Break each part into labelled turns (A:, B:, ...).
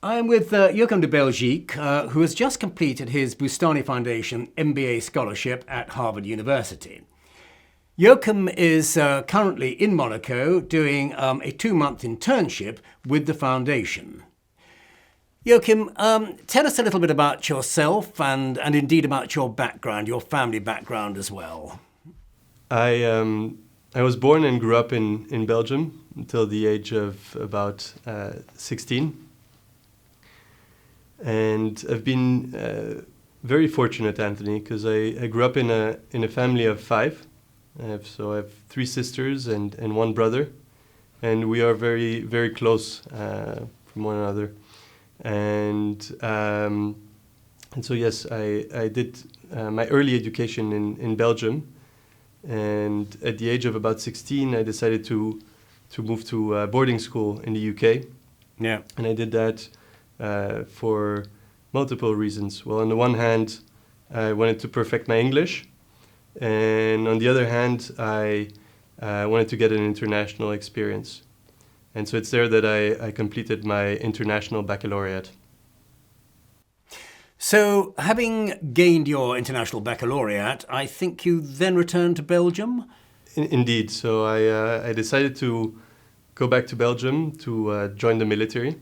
A: I'm with Joachim de Belgique, who has just completed his Boustany Foundation MBA scholarship at Harvard University. Joachim is currently in Monaco doing a 2-month internship with the foundation. Joachim, tell us a little bit about yourself and indeed about your background, your family background as well.
B: I was born and grew up in Belgium until the age of about 16. And I've been very fortunate, Anthony, because I grew up in a family of 5. I have 3 sisters and 1 brother, and we are very, very close from one another. And so yes, I did my early education in Belgium, and at the age of about 16, I decided to move to boarding school in the UK.
A: Yeah,
B: and I did that for multiple reasons. Well, on the one hand, I wanted to perfect my English, and on the other hand, I wanted to get an international experience. And so it's there that I completed my international baccalaureate.
A: So, having gained your international baccalaureate, I think you then returned to Belgium?
B: Indeed. So I decided to go back to Belgium to join the military.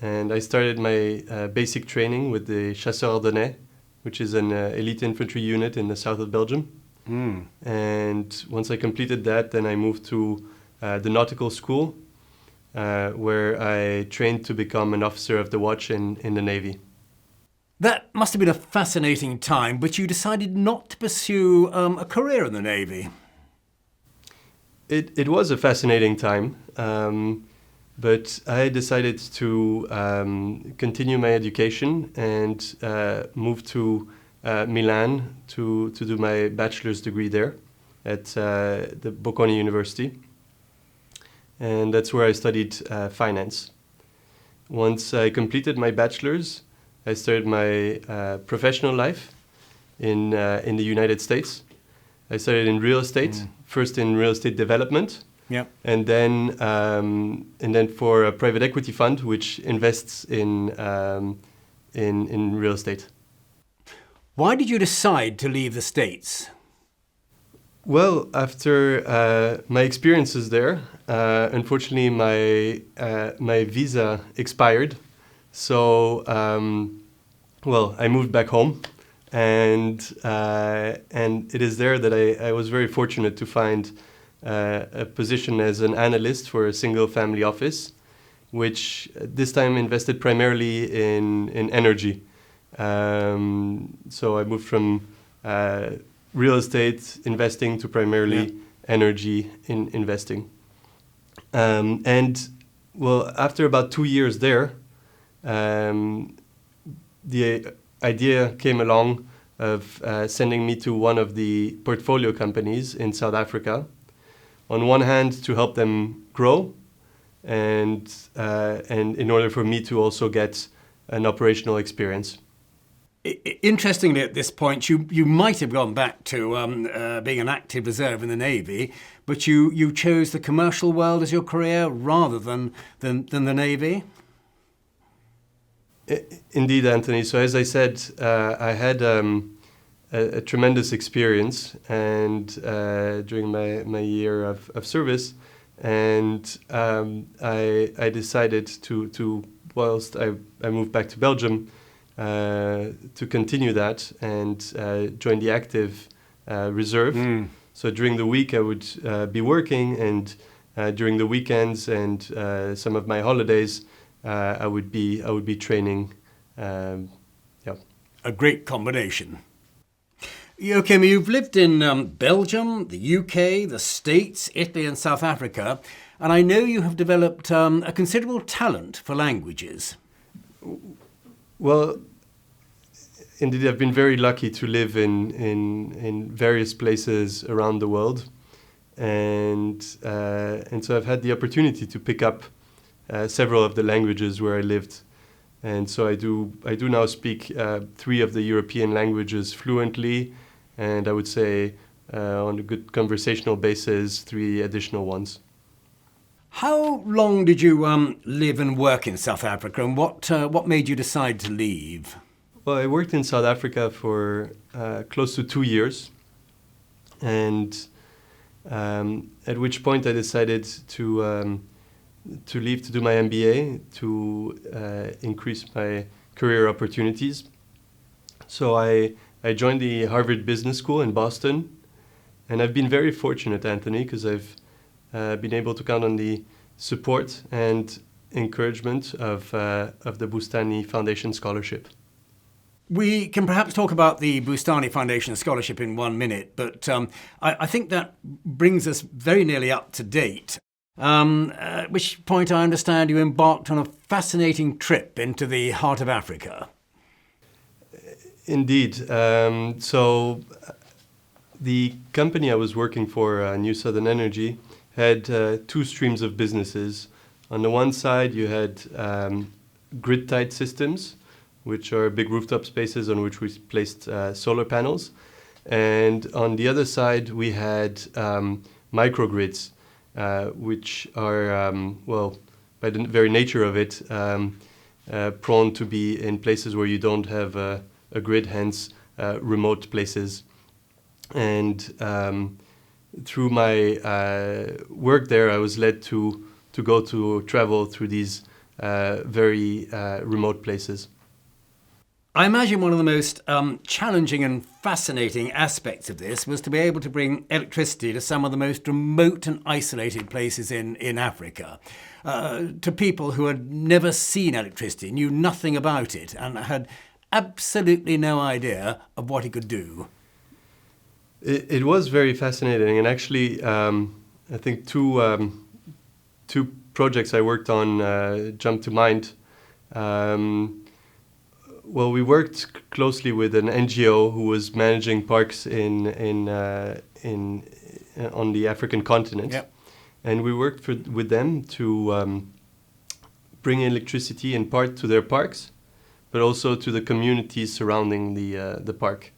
B: And I started my basic training with the Chasseurs Ardennais, which is an elite infantry unit in the south of Belgium.
A: Mm.
B: And once I completed that, then I moved to the nautical school, where I trained to become an officer of the watch in the Navy.
A: That must have been a fascinating time, but you decided not to pursue a career in the Navy.
B: It was a fascinating time, but I decided to continue my education and move to Milan to do my bachelor's degree there at the Bocconi University. And that's where I studied finance. Once I completed my bachelor's, I started my professional life in the United States. I started in real estate, first in real estate development,
A: Yeah.
B: and then for a private equity fund which invests in real estate.
A: Why did you decide to leave the States?
B: Well, after my experiences there, unfortunately my visa expired. So, I moved back home, and it is there that I was very fortunate to find a position as an analyst for a single family office, which this time invested primarily in energy. So I moved from real estate investing to primarily energy investing. After about 2 years there, the idea came along of sending me to one of the portfolio companies in South Africa. On one hand, to help them grow, and in order for me to also get an operational experience.
A: Interestingly, at this point, you might have gone back to being an active reserve in the Navy, but you chose the commercial world as your career rather than the Navy.
B: Indeed, Anthony. So as I said, I had a tremendous experience and during my year of service, and I decided to whilst I moved back to Belgium, to continue that and join the active reserve. So during the week I would be working, and during the weekends and some of my holidays I would be training.
A: A great combination. Okay, you've lived in Belgium, the UK, the States, Italy and South Africa, and I know you have developed a considerable talent for languages.
B: Well, indeed, I've been very lucky to live in various places around the world, and so I've had the opportunity to pick up several of the languages where I lived, and so I do now speak 3 of the European languages fluently, and I would say on a good conversational basis 3 additional ones.
A: How long did you live and work in South Africa, and what made you decide to leave?
B: Well, I worked in South Africa for close to 2 years, and at which point I decided to leave to do my MBA to increase my career opportunities. So I joined the Harvard Business School in Boston, and I've been very fortunate, Anthony, because I've been able to count on the support and encouragement of the Boustany Foundation Scholarship.
A: We can perhaps talk about the Boustany Foundation Scholarship in 1 minute, but I think that brings us very nearly up to date. At which point I understand you embarked on a fascinating trip into the heart of Africa.
B: Indeed. So the company I was working for, New Southern Energy, had two streams of businesses. On the one side, you had grid-tied systems, which are big rooftop spaces on which we placed solar panels. And on the other side, we had microgrids, which are, well, by the very nature of it, prone to be in places where you don't have a grid, hence remote places. And through my work there, I was led to travel through these very remote places.
A: I imagine one of the most challenging and fascinating aspects of this was to be able to bring electricity to some of the most remote and isolated places in Africa, to people who had never seen electricity, knew nothing about it, and had absolutely no idea of what it could do.
B: It was very fascinating, and actually, I think two projects I worked on jump to mind. Well, we worked closely with an NGO who was managing parks on the African continent,
A: Yep.
B: And we worked with them to bring electricity in part to their parks, but also to the communities surrounding the park.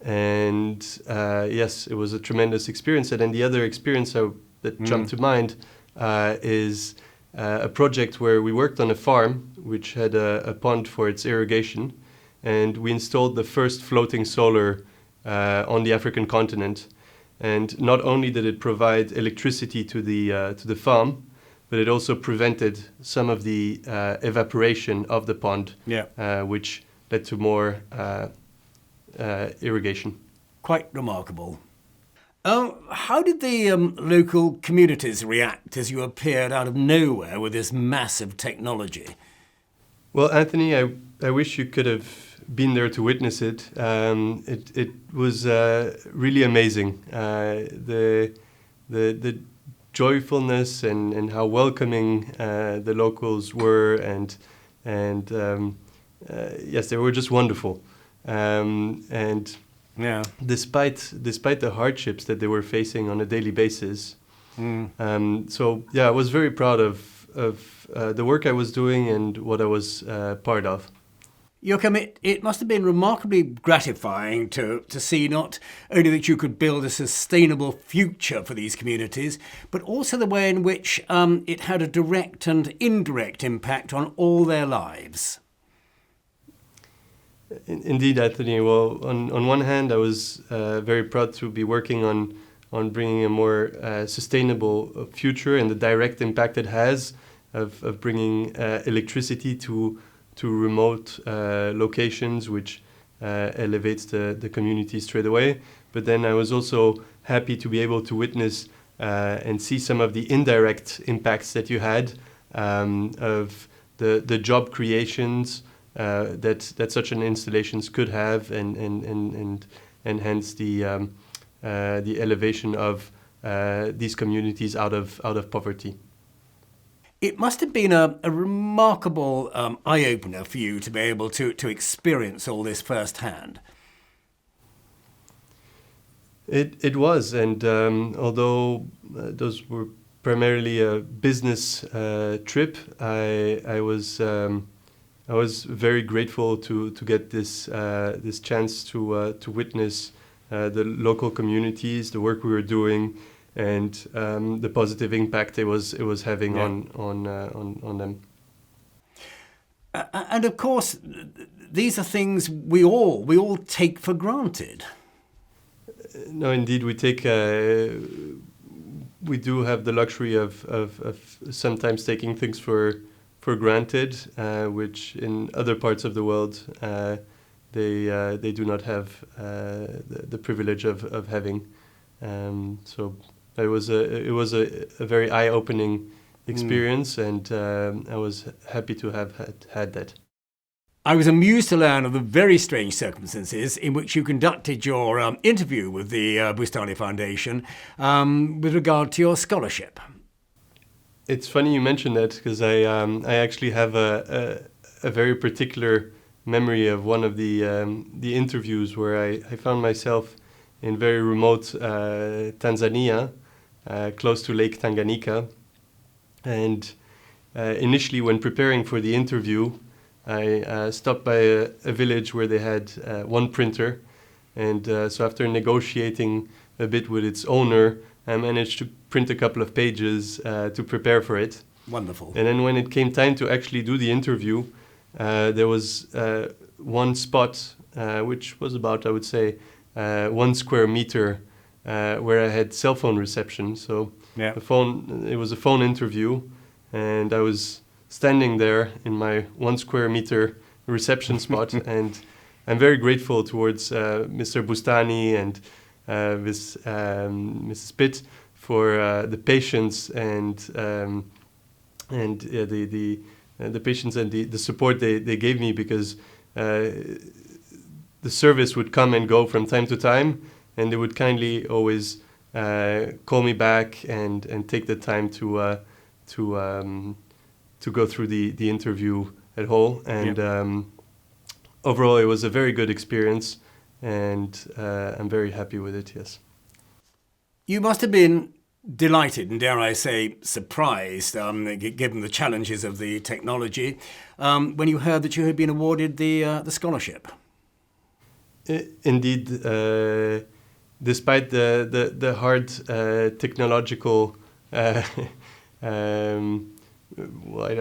B: And yes, it was a tremendous experience. And then the other experience that jumped to mind is a project where we worked on a farm which had a pond for its irrigation, and we installed the first floating solar on the African continent. And not only did it provide electricity to the farm, but it also prevented some of the evaporation of the pond, which led to more irrigation.
A: Quite remarkable. How did the local communities react as you appeared out of nowhere with this massive technology?
B: Well, Anthony, I wish you could have been there to witness it. It was really amazing. The joyfulness and how welcoming the locals were, and yes, they were just wonderful. And
A: yeah,
B: despite the hardships that they were facing on a daily basis. So yeah, I was very proud of the work I was doing and what I was part of.
A: Joachim, it must have been remarkably gratifying to see not only that you could build a sustainable future for these communities, but also the way in which it had a direct and indirect impact on all their lives.
B: Indeed, Anthony. Well, on one hand, I was very proud to be working on bringing a more sustainable future and the direct impact it has of bringing electricity to remote locations, which elevates the community straight away. But then I was also happy to be able to witness and see some of the indirect impacts that you had of the job creations that such an installations could have, and hence the elevation of these communities out of poverty.
A: It must have been a remarkable eye-opener for you to be able to experience all this firsthand.
B: It was, and although those were primarily a business trip, I was very grateful to get this chance to witness the local communities, the work we were doing, and the positive impact it was having on them.
A: And of course, these are things we all take for granted.
B: No, indeed, we do have the luxury of sometimes taking things for granted, which in other parts of the world they do not have the privilege of having. So it was a very eye-opening experience, and I was happy to have had that.
A: I was amused to learn of the very strange circumstances in which you conducted your interview with the Boustany Foundation with regard to your scholarship.
B: It's funny you mentioned that, because I actually have a very particular memory of one of the interviews where I found myself in very remote Tanzania, close to Lake Tanganyika. And initially, when preparing for the interview, I stopped by a village where they had one printer. And so after negotiating a bit with its owner, I managed to print a couple of pages to prepare for it.
A: Wonderful.
B: And then when it came time to actually do the interview, there was one spot, which was about, I would say, 1 square meter, where I had cell phone reception. So it was a phone interview, and I was standing there in my 1 square meter reception spot. And I'm very grateful towards Mr. Boustany and Mrs. Pitt for the patience and the patience and the support they gave me, because the service would come and go from time to time, and they would kindly always call me back and take the time to go through the interview at whole. And overall, it was a very good experience, and I'm very happy with it. Yes.
A: You must have been delighted and, dare I say, surprised, given the challenges of the technology, when you heard that you had been awarded the scholarship.
B: Indeed, despite the hard technological, well,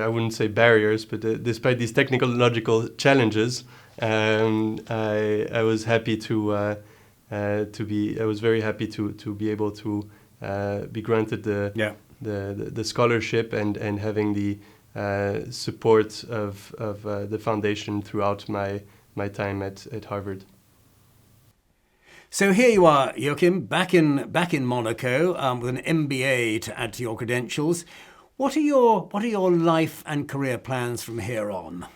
B: I wouldn't say barriers, but despite these technological challenges, I was happy to be. I was very happy to be able to be granted the scholarship and having the support of the foundation throughout my time at Harvard.
A: So here you are, Joachim, back in Monaco with an MBA to add to your credentials. What are your life and career plans from here on?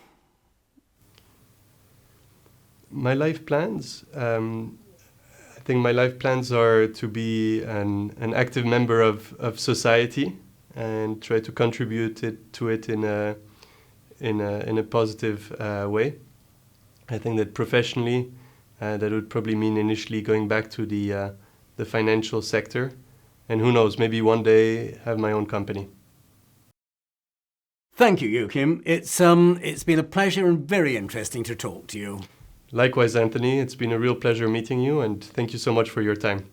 B: My life plans. I think my life plans are to be an active member of society and try to contribute to it in a positive way. I think that professionally, that would probably mean initially going back to the financial sector, and who knows, maybe one day have my own company.
A: Thank you, Joachim. It's been a pleasure and very interesting to talk to you.
B: Likewise, Anthony. It's been a real pleasure meeting you, and thank you so much for your time.